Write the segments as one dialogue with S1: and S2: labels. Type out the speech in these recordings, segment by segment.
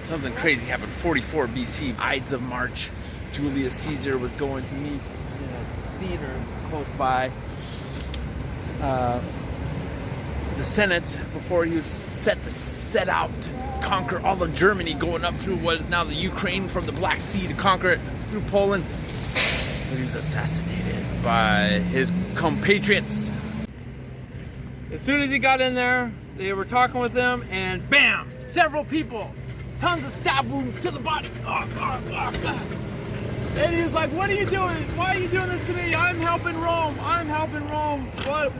S1: something crazy happened. 44 BC, Ides of March. Julius Caesar was going to meet in a theater close by the Senate before he was set to set out to conquer all of Germany, going up through what is now the Ukraine from the Black Sea to conquer it through Poland. But he was assassinated by his compatriots. As soon as he got in there, they were talking with him, and bam! Several people, tons of stab wounds to the body. And he was like, "What are you doing? Why are you doing this to me? I'm helping Rome. I'm helping Rome.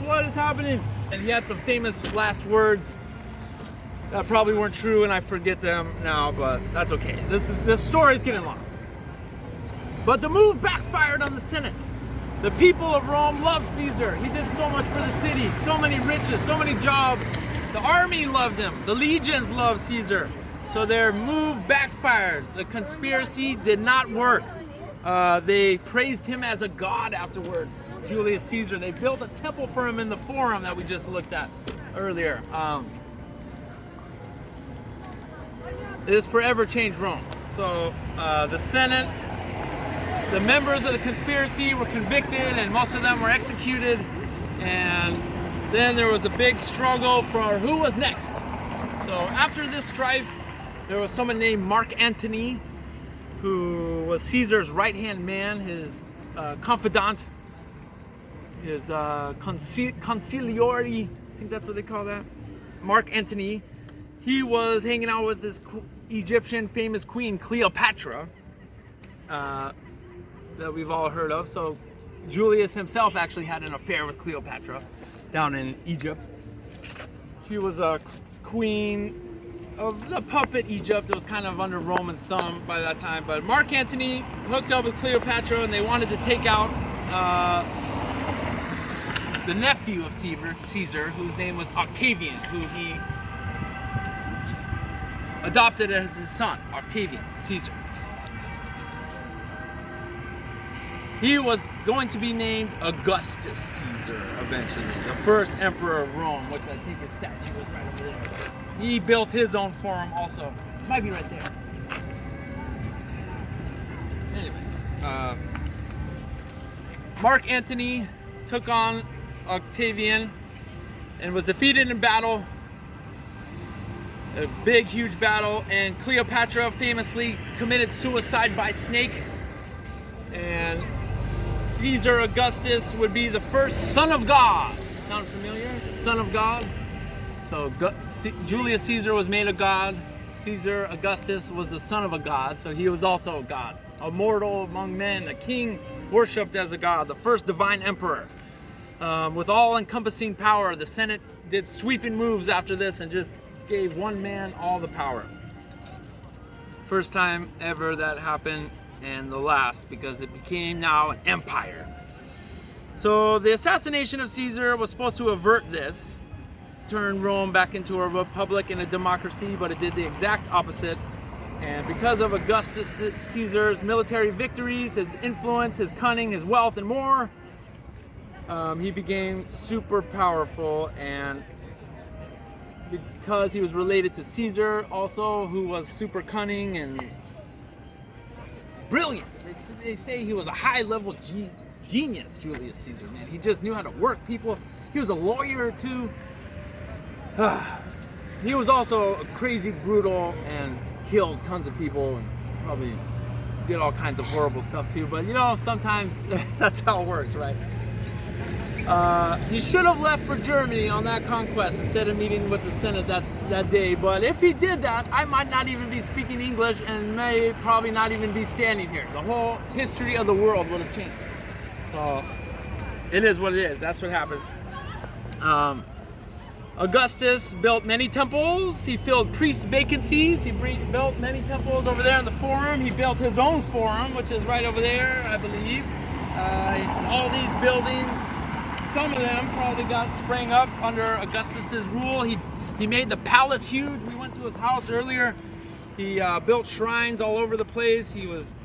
S1: What is happening?" And he had some famous last words that probably weren't true, and I forget them now, but that's okay. This story's getting long. But the move backfired on the Senate. The people of Rome loved Caesar. He did so much for the city, so many riches, so many jobs. The army loved him. The legions loved Caesar. So their move backfired. The conspiracy did not work. They praised him as a god afterwards. Julius Caesar. They built a temple for him in the Forum that we just looked at earlier. This forever changed Rome. So the Senate, the members of the conspiracy were convicted, and most of them were executed. And then there was a big struggle for who was next. So after this strife, there was someone named Marc Antony, who was Caesar's right-hand man, his confidant, his conciliary, I think that's what they call that, Marc Antony. He was hanging out with this Egyptian famous queen, Cleopatra, that we've all heard of. So Julius himself actually had an affair with Cleopatra down in Egypt. She was a queen of the puppet Egypt. It was kind of under Roman thumb by that time. But Marc Antony hooked up with Cleopatra, and they wanted to take out the nephew of Caesar, whose name was Octavian, who he adopted as his son, Octavian Caesar. He was going to be named Augustus Caesar eventually, the first emperor of Rome, which I think his statue is right over there. He built his own forum also. Might be right there. Anyways, Marc Antony took on Octavian and was defeated in battle. A big, huge battle, and Cleopatra famously committed suicide by snake. And Caesar Augustus would be the first son of God. Sound familiar? The son of God. So Julius Caesar was made a god. Caesar Augustus was the son of a god, so he was also a god. A mortal among men, a king worshipped as a god, the first divine emperor. With all-encompassing power, the Senate did sweeping moves after this and just gave one man all the power. First time ever that happened, and the last, because it became now an empire. So the assassination of Caesar was supposed to avert this, turn Rome back into a republic and a democracy, but it did the exact opposite. And because of Augustus Caesar's military victories, his influence, his cunning, his wealth, and more, he became super powerful. And because he was related to Caesar also, who was super cunning and brilliant. They say he was a high-level genius, Julius Caesar, man. He just knew how to work people. He was a lawyer too. He was also crazy, brutal, and killed tons of people, and probably did all kinds of horrible stuff too. But you know, sometimes that's how it works, right? He should have left for Germany on that conquest instead of meeting with the Senate that day. But if he did that, I might not even be speaking English and may probably not even be standing here. The whole history of the world would have changed. So it is what it is. That's what happened. Augustus built many temples. He filled priest vacancies. He built many temples over there in the Forum. He built his own Forum, which is right over there, I believe. All these buildings, some of them probably got sprang up under Augustus's rule. He made the palace huge. We went to his house earlier. He built shrines all over the place. He was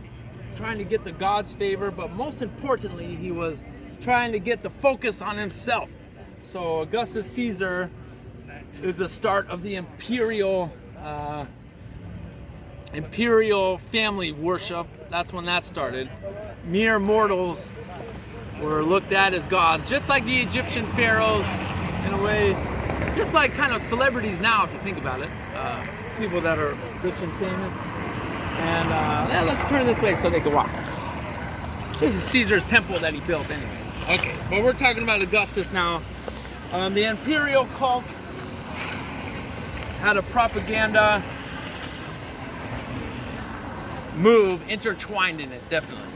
S1: trying to get the gods' favor, but most importantly, he was trying to get the focus on himself. So Augustus Caesar is the start of the Imperial imperial family worship. That's when that started. Mere mortals were looked at as gods, just like the Egyptian pharaohs, in a way, just like kind of celebrities now, if you think about it. People that are rich and famous. And let's turn this way so they can walk. This is Caesar's temple that he built anyways. Okay, but we're talking about Augustus now. The imperial cult had a propaganda move intertwined in it, definitely.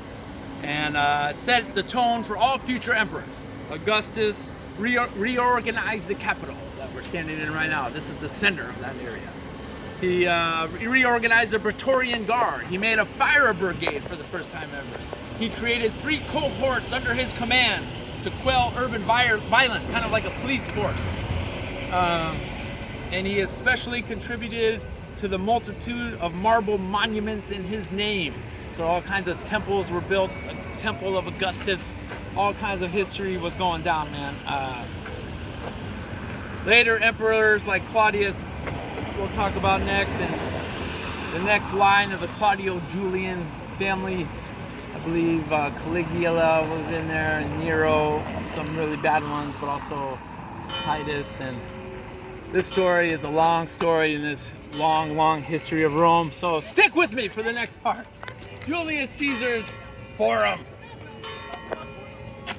S1: And it set the tone for all future emperors. Augustus reorganized the capital that we're standing in right now. This is the center of that area. He reorganized the Praetorian Guard. He made a fire brigade for the first time ever. He created 3 cohorts under his command to quell urban violence, kind of like a police force. And he especially contributed to the multitude of marble monuments in his name. So all kinds of temples were built, a temple of Augustus, all kinds of history was going down, man. Later emperors like Claudius, we'll talk about next, and the next line of the Claudio-Julian family, I believe Caligula was in there, and Nero, some really bad ones, but also Titus. And this story is a long story in this long history of Rome. So stick with me for the next part. Julius Caesar's Forum.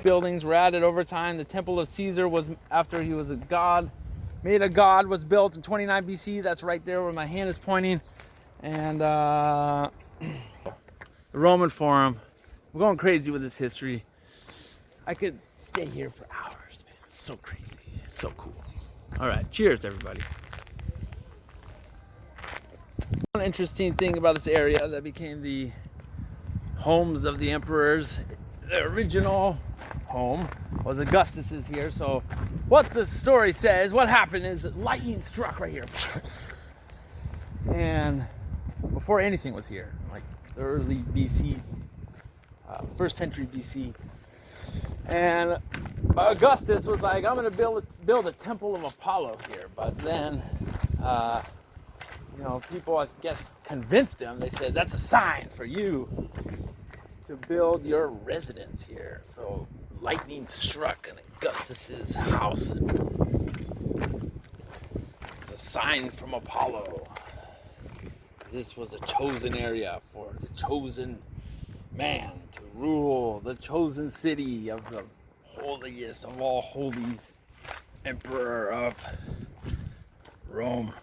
S1: Buildings were added over time. The Temple of Caesar was, after he was a god, made a god, was built in 29 BC. That's right there where my hand is pointing. And the Roman Forum. We're going crazy with this history. I could stay here for hours, man. It's so crazy. It's so cool. All right, cheers, everybody. One interesting thing about this area that became the homes of the emperors, the original home was Augustus's here. So what the story says, what happened is lightning struck right here. And before anything was here, like the early BC, 1st century BC. And Augustus was like, I'm going to build a temple of Apollo here. But then, people, I guess, convinced him. They said, that's a sign for you to build your residence here. So lightning struck in Augustus's house. It's a sign from Apollo. This was a chosen area for the chosen man to rule the chosen city of the holiest of all holies, Emperor of Rome,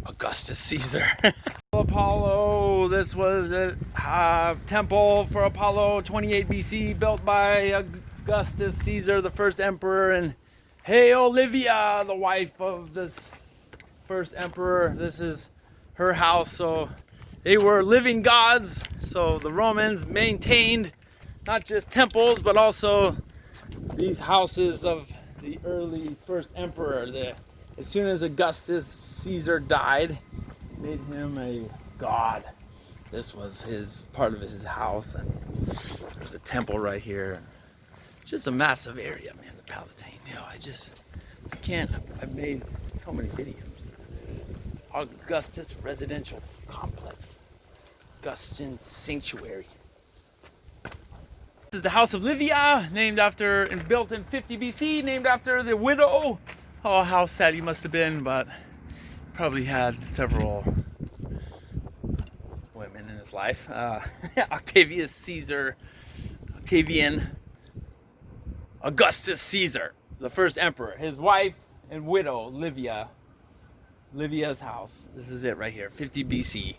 S1: Augustus Caesar. Apollo, this was a temple for Apollo, 28 BC, built by Augustus Caesar, the first emperor, and hey, Olivia, the wife of this first emperor. This is her house. So they were living gods. So the Romans maintained not just temples, but also these houses of the early first emperor. As soon as Augustus Caesar died, made him a god. This was part of his house, and there's a temple right here. It's just a massive area, man, the Palatine Hill. I've made so many videos. Augustus Residential Complex. Augustan Sanctuary. This is the House of Livia, named after and built in 50 BC, named after the widow. Oh, how sad he must have been, but probably had several women in his life. Augustus Caesar, the first emperor. His wife and widow, Livia's house. This is it right here, 50 BC.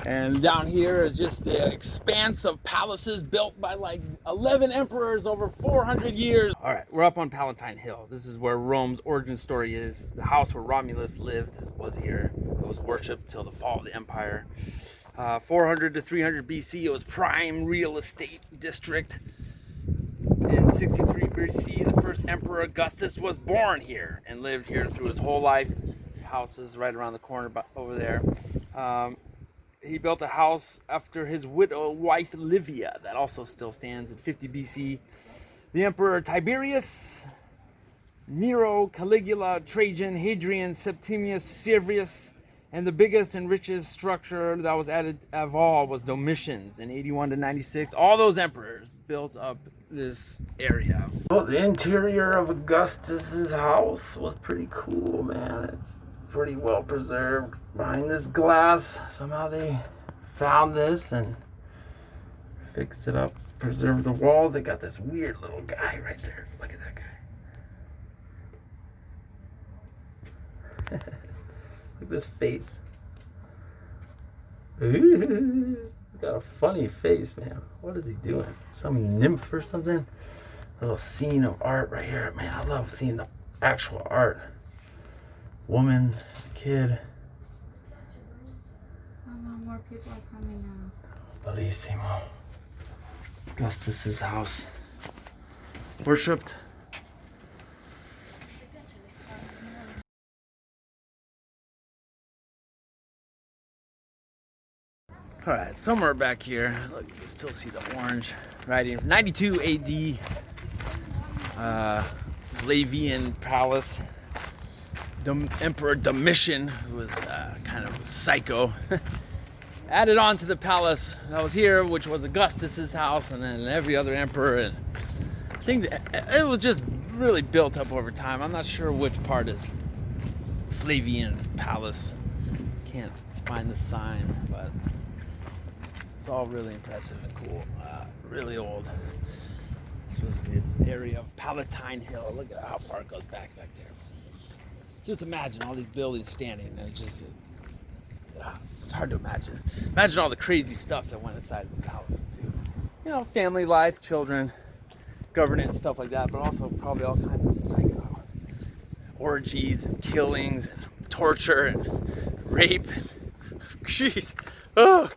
S1: And down here is just the expanse of palaces built by like 11 emperors over 400 years. All right, we're up on Palatine Hill. This is where Rome's origin story is. The house where Romulus lived was here. It was worshipped till the fall of the empire. 400 to 300 BC, it was prime real estate district. In 63 BC, the first emperor Augustus was born here and lived here through his whole life. His house is right around the corner over there. He built a house after his wife Livia that also still stands in 50 BC. The emperor Tiberius, Nero, Caligula, Trajan, Hadrian, Septimius Severus, And the biggest and richest structure that was added of all was Domitian's in 81 to 96. All those emperors built up this area. Well, the interior of Augustus's house was pretty cool, man. It's pretty well preserved behind this glass. Somehow they found this and fixed it up, preserved the walls. They got this weird little guy right there. Look at that guy. Look at his face. Got a funny face, man. What is he doing? Some nymph or something? Little scene of art right here. Man, I love seeing the actual art. Woman, kid.
S2: More people are coming now.
S1: Bellissimo. Augustus's house. Worshipped. All right, somewhere back here, look, you can still see the orange writing. 92 AD, Flavian Palace. Emperor Domitian, who was kind of psycho, added on to the palace that was here, which was Augustus's house, and then every other emperor. And I think it was just really built up over time. I'm not sure which part is Flavian's palace. Can't find the sign, but it's all really impressive and cool. Really old. This was the area of Palatine Hill. Look at how far it goes back there. Just imagine all these buildings standing, and it's just, it's hard to imagine. Imagine all the crazy stuff that went inside the palace too. You know, family life, children, governance, stuff like that, but also probably all kinds of psycho orgies and killings and torture and rape. Jeez. Oh.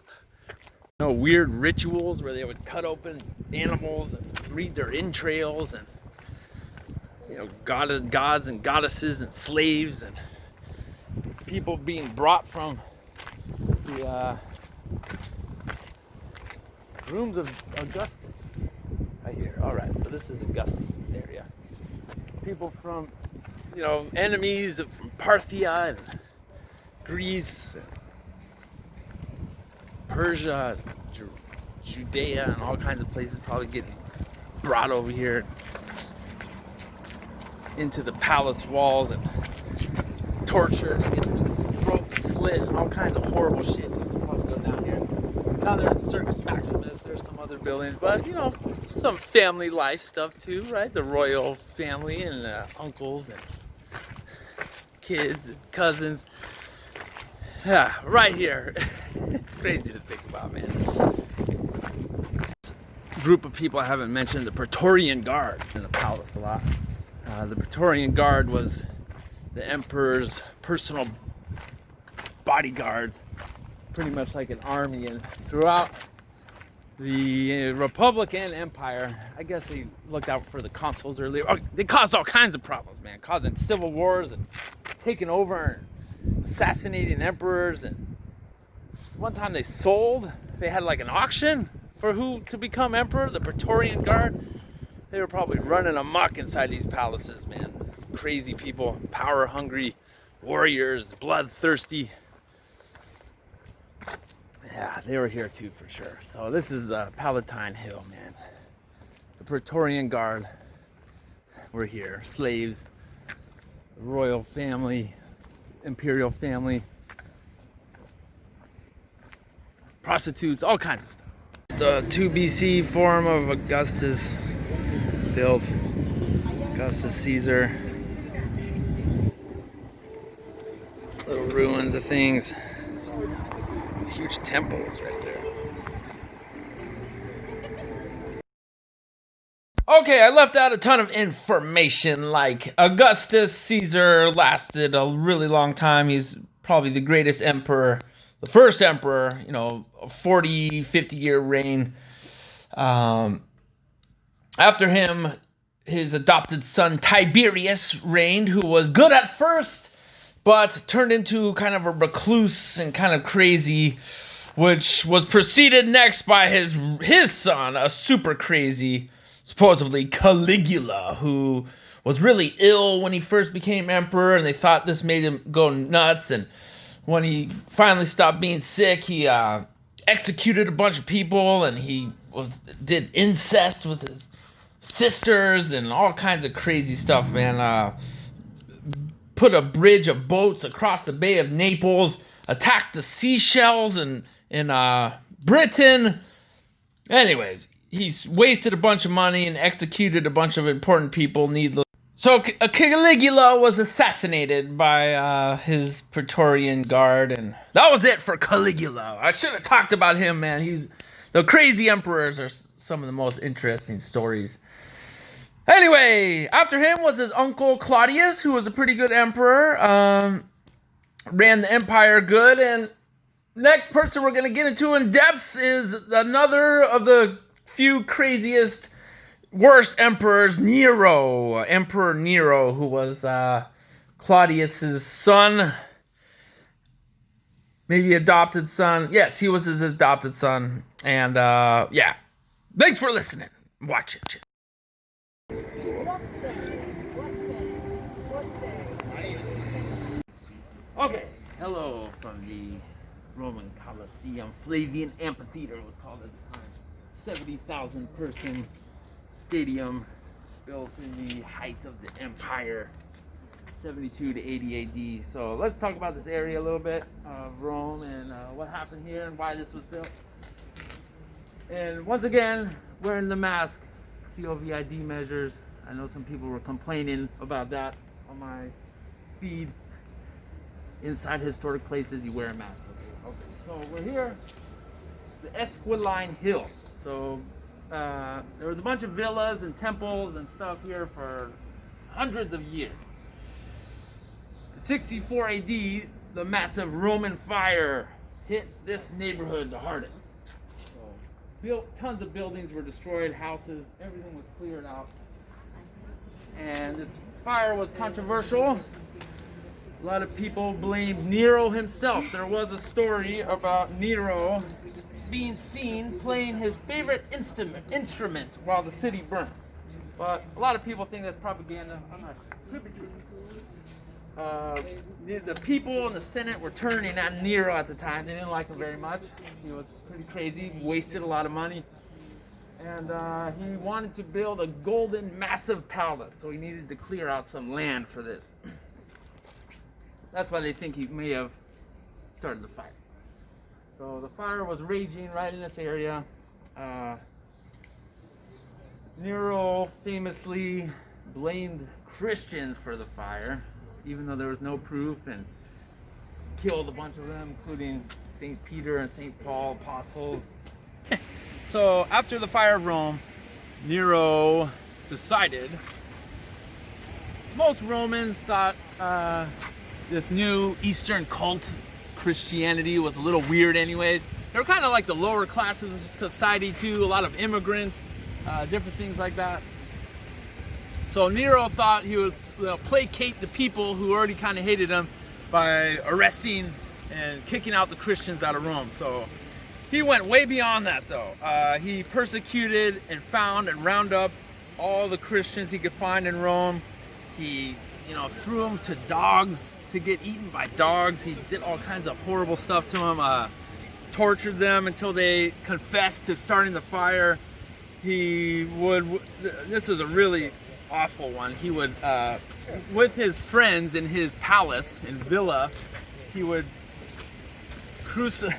S1: You know, weird rituals where they would cut open animals and read their entrails, and you know, gods and goddesses and slaves and people being brought from the rooms of Augustus. Right here. All right, so this is Augustus' area. People from, you know, enemies from Parthia and Greece, and Persia, Judea, and all kinds of places probably getting brought over here into the palace walls and tortured and get their throats slit and all kinds of horrible shit. Used to probably go down here. Now there's Circus Maximus, there's some other buildings, but you know, some family life stuff too, right? The royal family and uncles and kids and cousins. Yeah, right here. It's crazy to think about, man. Group of people I haven't mentioned, the Praetorian Guard in the palace a lot. The Praetorian Guard was the emperor's personal bodyguards, pretty much like an army. And throughout the Republic and Empire, I guess they looked out for the consuls earlier. They caused all kinds of problems, man, causing civil wars and taking over and assassinating emperors. And one time they had like an auction for who to become emperor, the Praetorian Guard. They were probably running amok inside these palaces, man. Crazy people, power-hungry warriors, bloodthirsty. Yeah, they were here too, for sure. So this is Palatine Hill, man. The Praetorian Guard were here. Slaves, royal family, imperial family, prostitutes, all kinds of stuff. The 2 BC Forum of Augustus built. Augustus Caesar. Little ruins of things. Huge temples right there. Okay, I left out a ton of information, like Augustus Caesar lasted a really long time. He's probably the greatest emperor, the first emperor, you know, a 40, 50-year reign. After him, his adopted son Tiberius reigned, who was good at first, but turned into kind of a recluse and kind of crazy, which was preceded next by his son, a super crazy, supposedly Caligula, who was really ill when he first became emperor, and they thought this made him go nuts and when he finally stopped being sick, he executed a bunch of people, and he did incest with his sisters and all kinds of crazy stuff, man. Put a bridge of boats across the Bay of Naples, attacked the seashells in Britain. Anyways, he's wasted a bunch of money and executed a bunch of important people needless. So Caligula was assassinated by his Praetorian Guard, and that was it for Caligula. I should have talked about him, man. The crazy emperors are some of the most interesting stories. Anyway, after him was his uncle Claudius, who was a pretty good emperor. Ran the empire good, and next person we're going to get into in depth is another of the few craziest, worst emperors, Nero. Emperor Nero, who was Claudius's son. Maybe adopted son. Yes, he was his adopted son. And yeah, thanks for listening. Watch it. Okay, hello from the Roman Colosseum. Flavian Amphitheater was called at the time. 70,000 person stadium built in the height of the empire, 72 to 80 AD. So let's talk about this area a little bit of Rome and what happened here and why this was built. And once again, wearing the mask, COVID measures. I know some people were complaining about that on my feed. Inside historic places, you wear a mask. Okay. So we're here, the Palatine Hill. So there was a bunch of villas and temples and stuff here for hundreds of years. In 64 AD, the massive Roman fire hit this neighborhood the hardest. So tons of buildings were destroyed, houses, everything was cleared out. And this fire was controversial. A lot of people blamed Nero himself. There was a story about Nero being seen playing his favorite instrument while the city burned. But a lot of people think that's propaganda. I'm not sure. Could be true. The people in the Senate were turning on Nero at the time. They didn't like him very much. He was pretty crazy, wasted a lot of money. And he wanted to build a golden, massive palace. So he needed to clear out some land for this. That's why they think he may have started the fire. So the fire was raging right in this area. Nero famously blamed Christians for the fire, even though there was no proof, and killed a bunch of them, including St. Peter and St. Paul, apostles. So after the fire of Rome, Nero decided, most Romans thought this new Eastern cult Christianity was a little weird anyways. They were kind of like the lower classes of society too, a lot of immigrants, different things like that. So Nero thought he would placate the people who already kind of hated him by arresting and kicking out the Christians out of Rome. So he went way beyond that though. He persecuted and found and rounded up all the Christians he could find in Rome. He, threw them to dogs to get eaten by dogs. He did all kinds of horrible stuff to them, tortured them until they confessed to starting the fire. This is a really awful one. He would, with his friends in his palace and villa, he would crucify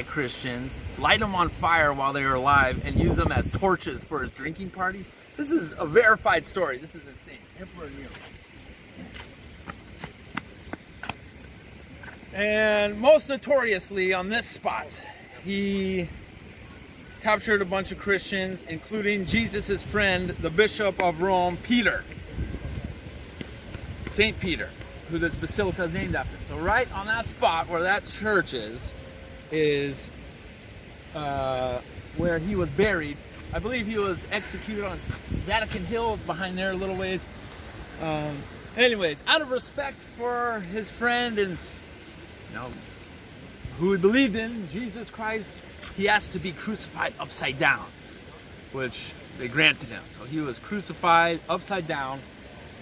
S1: Christians, light them on fire while they were alive, and use them as torches for his drinking party. This is a verified story. This is insane. Emperor Nero. And most notoriously on this spot, he captured a bunch of Christians, including Jesus' friend, the Bishop of Rome, Peter. St. Peter, who this basilica is named after. So right on that spot where that church is where he was buried. I believe he was executed on Vatican Hill. It's behind there a little ways. Anyways, out of respect for his friend and who he believed in, Jesus Christ, he asked to be crucified upside down, which they granted him. So he was crucified upside down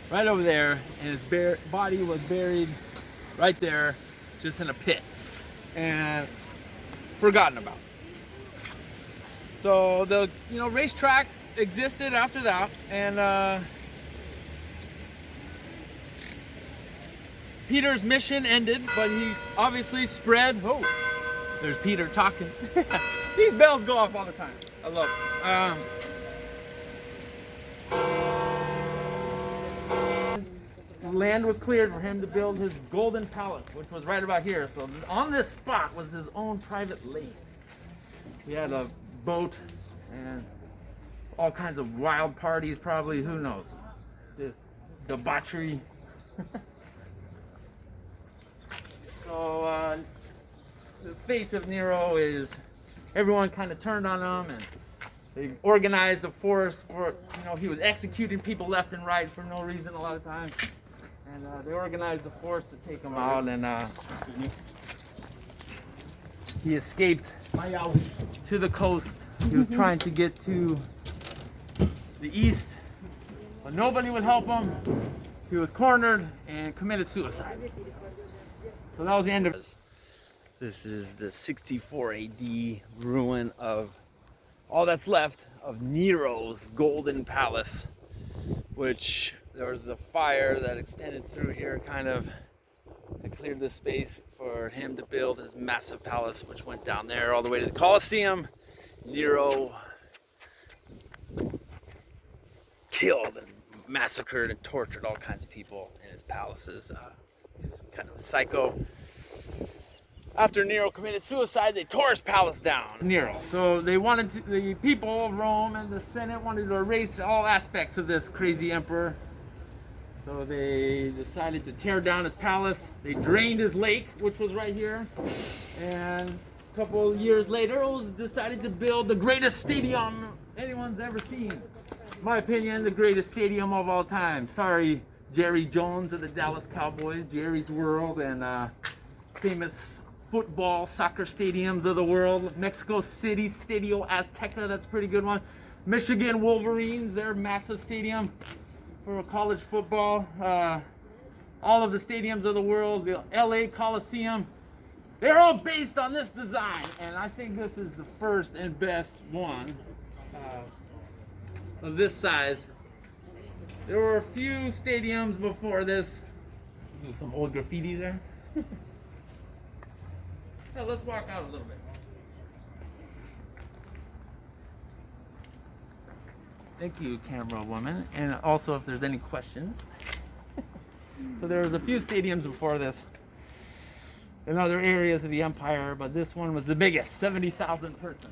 S1: right over there, and his body was buried right there, just in a pit, and forgotten about. So the racetrack existed after that, and Peter's mission ended, but he's obviously spread. Oh, there's Peter talking. These bells go off all the time. I love it. Land was cleared for him to build his golden palace, which was right about here. So on this spot was his own private lake. He had a boat and all kinds of wild parties, probably, who knows, just debauchery. So the fate of Nero is everyone kind of turned on him, and they organized a force for, he was executing people left and right for no reason a lot of times, and they organized a force to take him out, and he escaped to the coast. He was trying to get to the east, but nobody would help him. He was cornered and committed suicide. So that was the end of it. This is the 64 AD ruin of all that's left of Nero's golden palace, which there was a fire that extended through here, kind of. They cleared this space for him to build his massive palace, which went down there all the way to the Colosseum. Nero killed and massacred and tortured all kinds of people in his palaces. He's kind of a psycho. After Nero committed suicide, they tore his palace down. Nero. So they wanted to, the people of Rome and the Senate wanted to erase all aspects of this crazy emperor. So they decided to tear down his palace. They drained his lake, which was right here. And a couple years later, it was decided to build the greatest stadium anyone's ever seen. In my opinion, the greatest stadium of all time. Sorry, Jerry Jones of the Dallas Cowboys, Jerry's World, and famous football, soccer stadiums of the world. Mexico City, Stadio Azteca, that's a pretty good one. Michigan Wolverines, their massive stadium for college football. All of the stadiums of the world, the LA Colosseum, they're all based on this design, and I think this is the first and best one of this size. There were a few stadiums before this. There's some old graffiti there. Now let's walk out a little bit. Thank you, camera woman. And also, if there's any questions. So there was a few stadiums before this in other areas of the empire, but this one was the biggest, 70,000 person.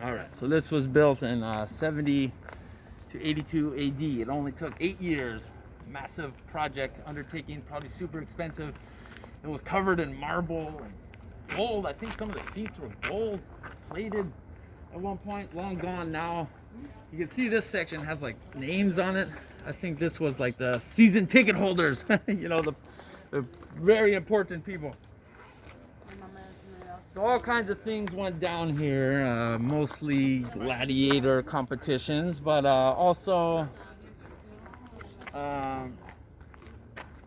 S1: All right, so this was built in 70 to 82 AD. It only took 8 years. Massive project undertaking, probably super expensive. It was covered in marble and gold. I think some of the seats were gold plated at one point, long gone now. You can see this section has like names on it. I think this was like the season ticket holders, the very important people. So all kinds of things went down here, mostly gladiator competitions, but also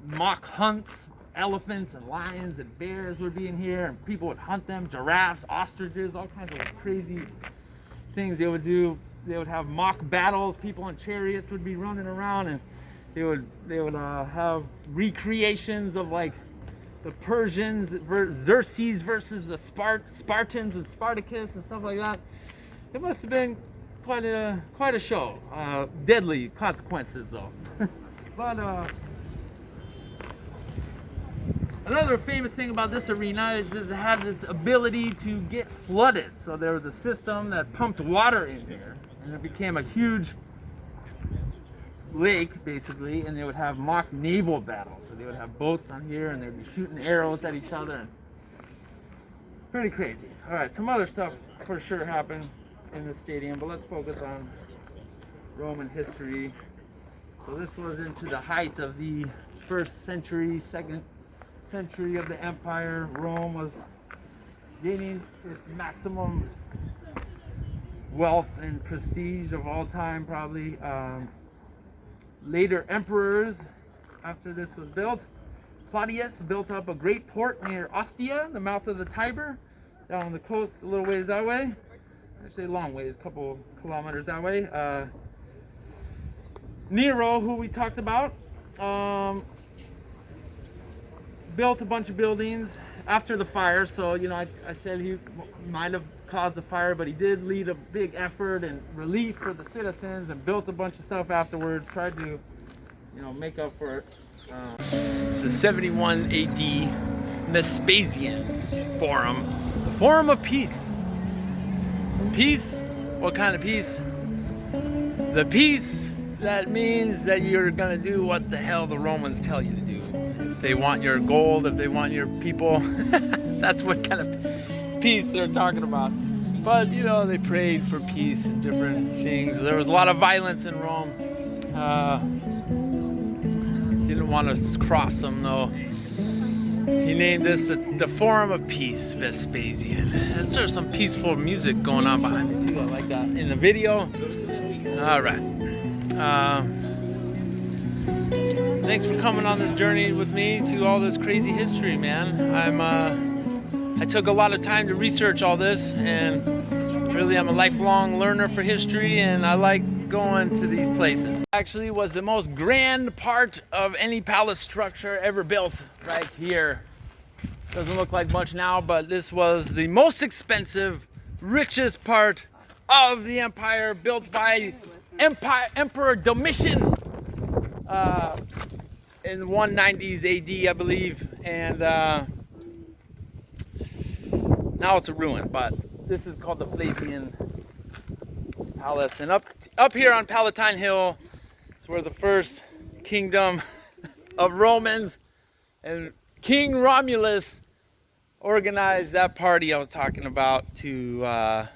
S1: mock hunts. Elephants and lions and bears would be in here, and people would hunt them, giraffes, ostriches, all kinds of crazy things they would do. They would have mock battles. People in chariots would be running around, and they would have recreations of like the Persians, Xerxes versus the Spartans and Spartacus and stuff like that. It must have been quite a show. Deadly consequences though. But another famous thing about this arena is it had its ability to get flooded. So there was a system that pumped water in here, and it became a huge lake basically, and they would have mock naval battles. So they would have boats on here, and they'd be shooting arrows at each other. And pretty crazy. All right, some other stuff for sure happened in the stadium, but let's focus on Roman history. So this was into the height of the 1st century, 2nd century of the empire, Rome was gaining its maximum wealth and prestige of all time, probably. Later emperors, after this was built, Claudius built up a great port near Ostia, the mouth of the Tiber, down the coast a little ways that way. Actually a long ways, a couple kilometers that way. Nero, who we talked about, built a bunch of buildings after the fire. So, you know, I said he might have caused the fire, but he did lead a big effort and relief for the citizens and built a bunch of stuff afterwards, tried to, you know, make up for it. The 71 AD Vespasian's Forum, the Forum of Peace. Peace? What kind of peace? The peace that means that you're gonna do what the hell the Romans tell you to do. If they want your gold, if they want your people, that's what kind of peace they're talking about. But you know, they prayed for peace and different things. There was a lot of violence in Rome. Didn't want to cross them though. He named this the Forum of Peace, Vespasian. There's some peaceful music going on behind me too. I like that in the video. All right. Thanks for coming on this journey with me to all this crazy history, man. I took a lot of time to research all this, and really I'm a lifelong learner for history, and I like going to these places. Actually was the most grand part of any palace structure ever built right here. Doesn't look like much now, but this was the most expensive, richest part of the empire, built by Emperor Domitian in 190s AD, I believe, and now it's a ruin, but this is called the Flavian Palace. And up here on Palatine Hill is where the first kingdom of Romans and King Romulus organized that party I was talking about to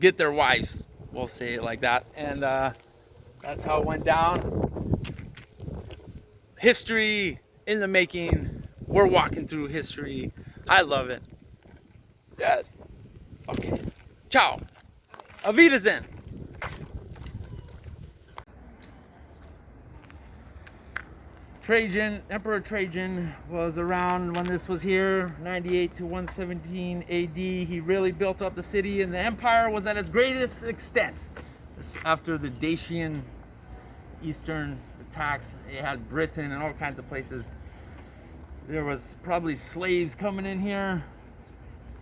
S1: get their wives, we'll say it like that. And that's how it went down. History in the making. We're walking through history. I love it. Yes. Okay. Ciao. Auf Wiedersehen. Emperor Trajan was around when this was here, 98 to 117 AD. He really built up the city, and the empire was at its greatest extent. After the Dacian eastern attacks, it had Britain and all kinds of places. There was probably slaves coming in here,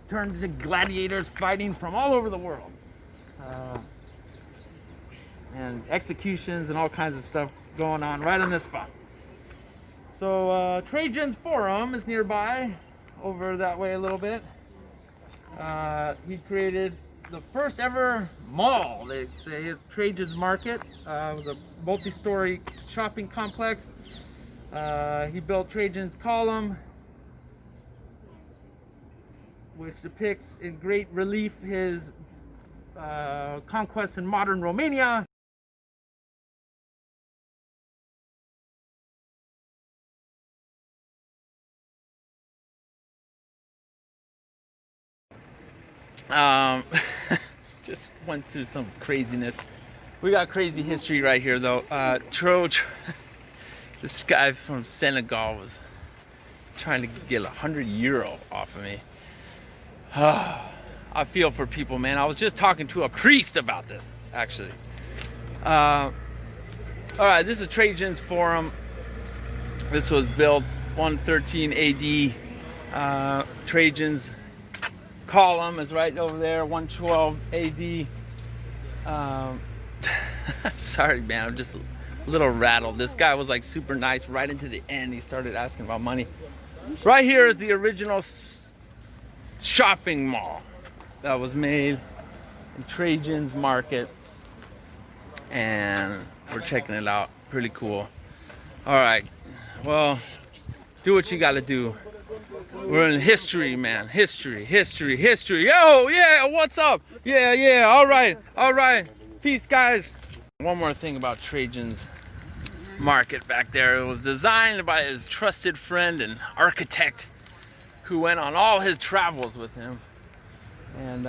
S1: turned into gladiators fighting from all over the world. And executions and all kinds of stuff going on right on this spot. So Trajan's Forum is nearby, over that way a little bit. He created the first ever mall, they say, at Trajan's Market. It was a multi-story shopping complex. He built Trajans Column, which depicts in great relief his conquest in modern Romania. Just went through some craziness. We got crazy history right here though. This guy from Senegal was trying to get €100 off of me. I feel for people, man. I was just talking to a priest about this, actually. All right, this is Trajan's Forum. This was built 113 AD. Trajan's Column is right over there, 112 AD. Sorry, man, I'm just a little rattled. This guy was like super nice right into the end. He started asking about money. Right here is the original shopping mall that was made in Trajan's Market, and we're checking it out. Pretty cool. All right, well, do what you got to do. We're in history, man. History. Yo, yeah, what's up? Yeah, all right. Peace, guys. One more thing about Trajan's market back there. It was designed by his trusted friend and architect who went on all his travels with him. And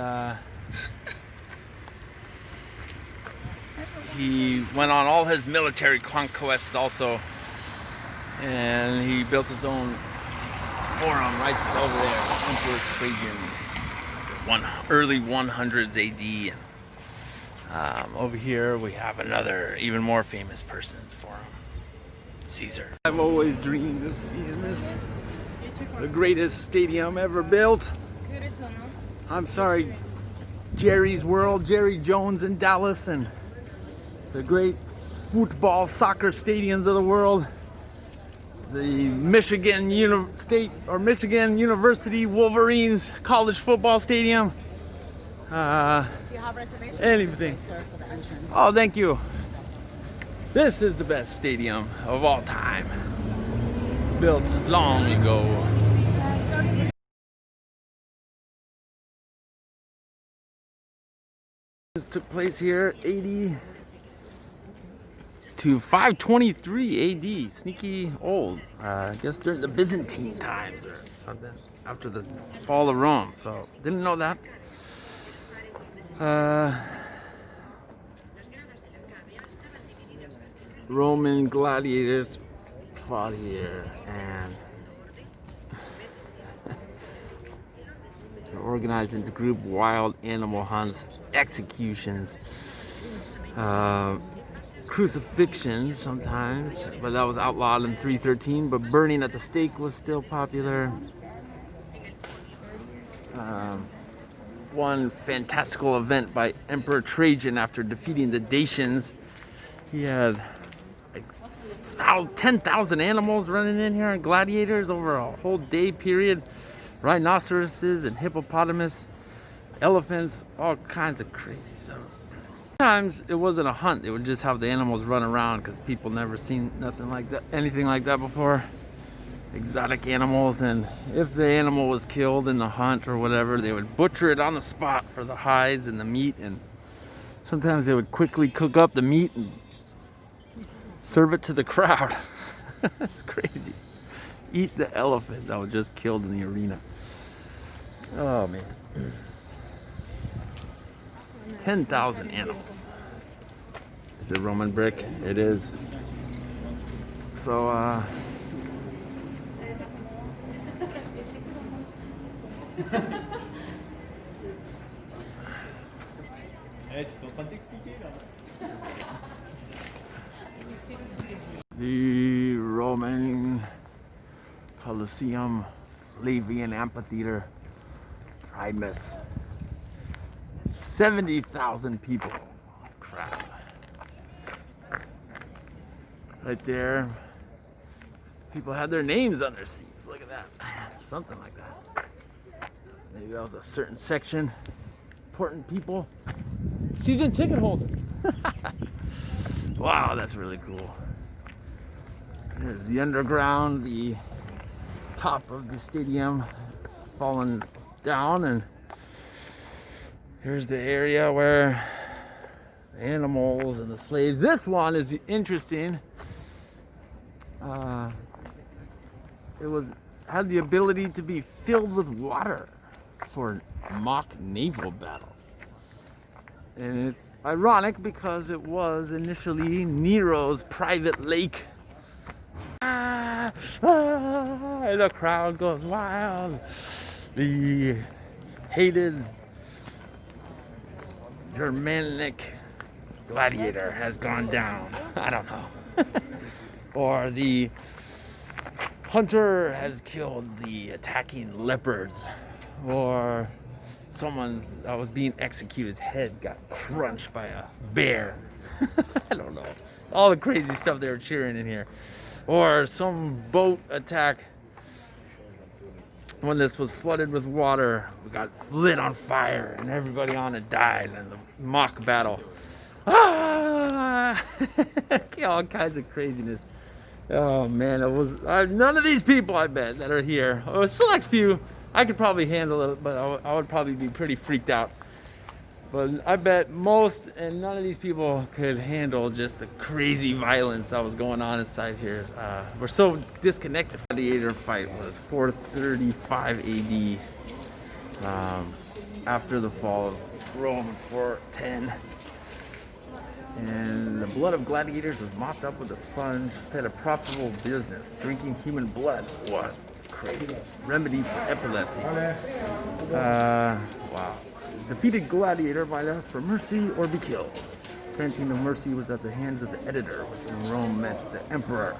S1: he went on all his military conquests also. And he built his own forum right over there, Emperor Trajan, early 100s AD. Over here we have another, even more famous person's forum, Caesar. I've always dreamed of seeing this, the greatest stadium ever built. I'm sorry, Jerry's World, Jerry Jones in Dallas, and the great football, soccer stadiums of the world. The Michigan Michigan University Wolverines College Football Stadium.
S3: If you have reservations,
S1: Anything.
S3: sir, for the entrance.
S1: Oh, thank you. This is the best stadium of all time. Built long ago. This took place here 80 to 523 AD. Sneaky old. I guess during the Byzantine times or something. After the fall of Rome. So, didn't know that. Roman gladiators fought here and organized into group wild animal hunts, executions, crucifixions sometimes, but that was outlawed in 313, but burning at the stake was still popular. One fantastical event by Emperor Trajan after defeating the Dacians. He had like 10,000 animals running in here and gladiators over a whole day period. Rhinoceroses and hippopotamus, elephants, all kinds of crazy stuff. Sometimes it wasn't a hunt, they would just have the animals run around because people never seen anything like that before. Exotic animals, and if the animal was killed in the hunt or whatever, they would butcher it on the spot for the hides and the meat, and sometimes they would quickly cook up the meat and serve it to the crowd. That's crazy. Eat the elephant that was just killed in the arena. Oh man. 10,000 animals. Is it Roman brick? It is. So the Roman Colosseum, Flavian Amphitheater, Primus. 70,000 people. Crap. Right there. People had their names on their seats. Look at that. Something like that. So maybe that was a certain section. Important people. Season ticket holders. Wow, that's really cool. There's the underground, the top of the stadium falling down, and here's the area where the animals and the slaves. This one is interesting. It had the ability to be filled with water for mock naval battles. And it's ironic because it was initially Nero's private lake. The crowd goes wild. The hated Germanic gladiator has gone down. I don't know. Or the hunter has killed the attacking leopards. Or someone that was being executed, head got crunched by a bear. I don't know. All the crazy stuff they were cheering in here. Or some boat attack. When this was flooded with water, we got lit on fire and everybody on it died in the mock battle. Ah! All kinds of craziness. Oh man, it was none of these people I bet that are here. A select few, I could probably handle it, but I would probably be pretty freaked out. But I bet most and none of these people could handle just the crazy violence that was going on inside here. We're so disconnected. The gladiator fight was 435 AD, after the fall of Rome in 410. And the blood of gladiators was mopped up with a sponge, fed a profitable business, drinking human blood. What crazy remedy for epilepsy. Wow. Defeated gladiator might ask for mercy or be killed. Granting of mercy was at the hands of the editor, which in Rome meant the emperor.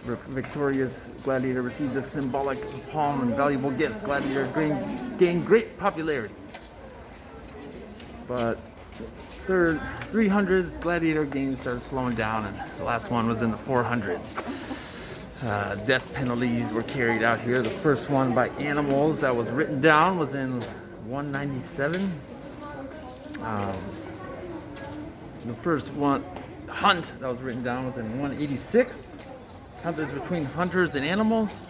S1: Victorious gladiator received a symbolic palm and valuable gifts. Gladiators gained great popularity. But 300s gladiator games started slowing down, and the last one was in the 400s. Death penalties were carried out here. The first one by animals that was written down was in 197. The first one hunt that was written down was in 186. Hunters between hunters and animals.